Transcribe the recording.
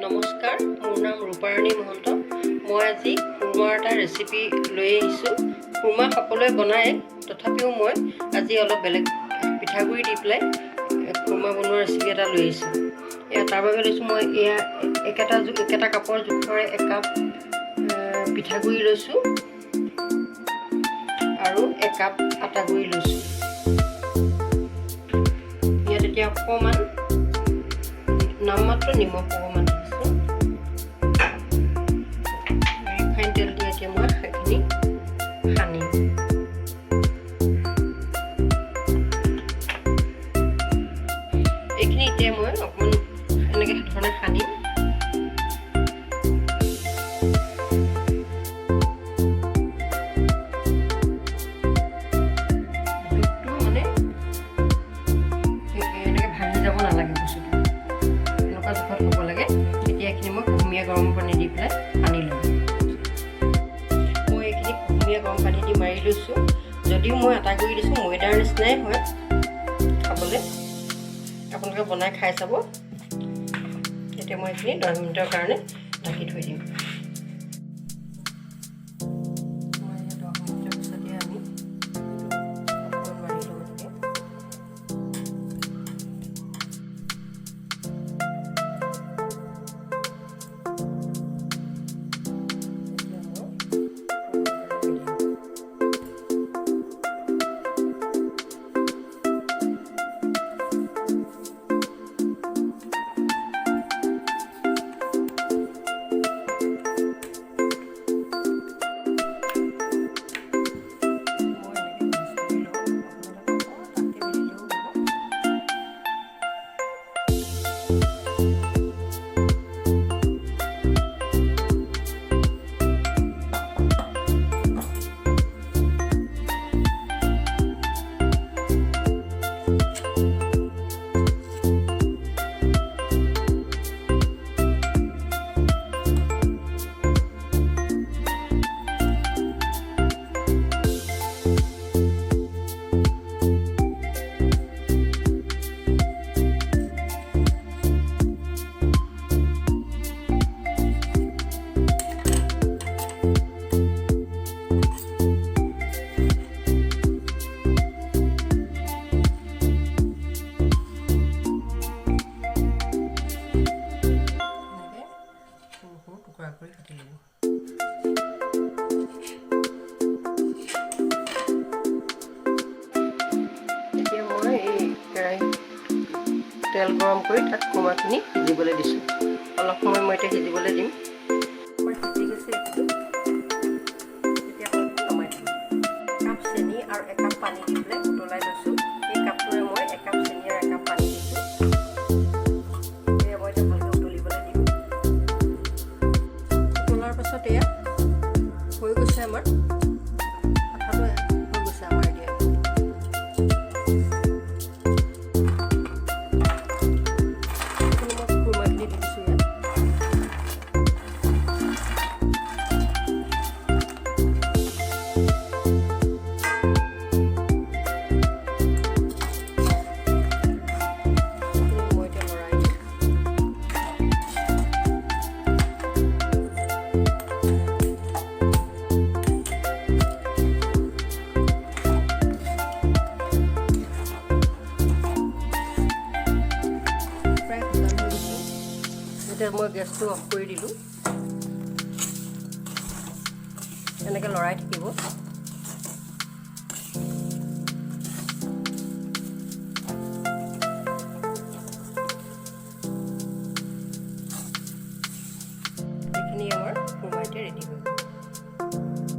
নমস্কাৰ, মোৰ নাম ৰূপাৰাণী মহন্ত। মই আজি খুৰমাৰ এটা ৰেচিপি লৈ আহিছোঁ। খুৰমা সকলোৱে বনায়, তথাপিও মই আজি অলপ বেলেগ পিঠাগুড়ি দি পেলাই খুৰমা বনোৱা ৰেচিপি এটা লৈ আহিছোঁ। তাৰ বাবে লৈছোঁ মই একেটা কাপৰ জোখৰে 1 কাপ পিঠাগুড়ি লৈছোঁ আৰু 1 কাপ আটা গুড়ি লৈছোঁ। ইয়াত এতিয়া অকণমান নামমাত্ৰ নিমখ অকণমান দিছোঁ। ৰিফাইন তেল দি এতিয়া মই সেইখিনি সানিম। এইখিনি এতিয়া মই অকণমান এনেকৈ ধৰণে সানিম। জোখটো মানে এনেকৈ ভাঙি যাব নালাগে, বস্তুটো এনেকুৱা জোখত হ'ব লাগে। এতিয়া এইখিনি মই কুহুমীয়া গৰম পানী দি পেলাই সানি ল'ম। মই এইখিনি কুহুমীয়া গৰম পানী দি মাৰি লৈছোঁ। যদিও মই আটা গুড়ি দিছোঁ, ময়দাৰ নিচিনাই হয় খাবলৈ। আপোনালোকে বনাই খাই চাব। এতিয়া মই এইখিনি 10 মিনিটৰ কাৰণে ঢাকি থৈ দিম। টুকুৰা কৰি কাটি ল'ব। এতিয়া মই এই কেৰাহীত তেল গৰম কৰি তাত খুৰমাখিনি সিজিবলৈ দিছোঁ। অলপ সময় মই এতিয়া সিজিবলৈ দিম। মই সিজি গৈছে এইটো। এতিয়া নমাই দিম। 1 কাপ চেনি আৰু 1 কাপ পানী দি পেলাই উতলাই লৈছোঁ। এই কাপটোৰে মই 1 কাপ চেনি আৰু 1 কাপ পানী দিছোঁ। মই এতিয়া ভালকৈ উতলিবলৈ দিম। উতলাৰ পাছত এয়া হৈ গৈছে আমাৰ আঠাটো হৈ গৈছে আমাৰ এতিয়া। খুৰমাখিনি দি দিছোঁ ইয়াত। মই এতিয়া লৰাই দিম। এতিয়া মই গেছটো অফ কৰি দিলোঁ। এনেকৈ লৰাই থাকিব। এইখিনি আমাৰ খুৰমা এতিয়া ৰেডি হৈ গ'ল।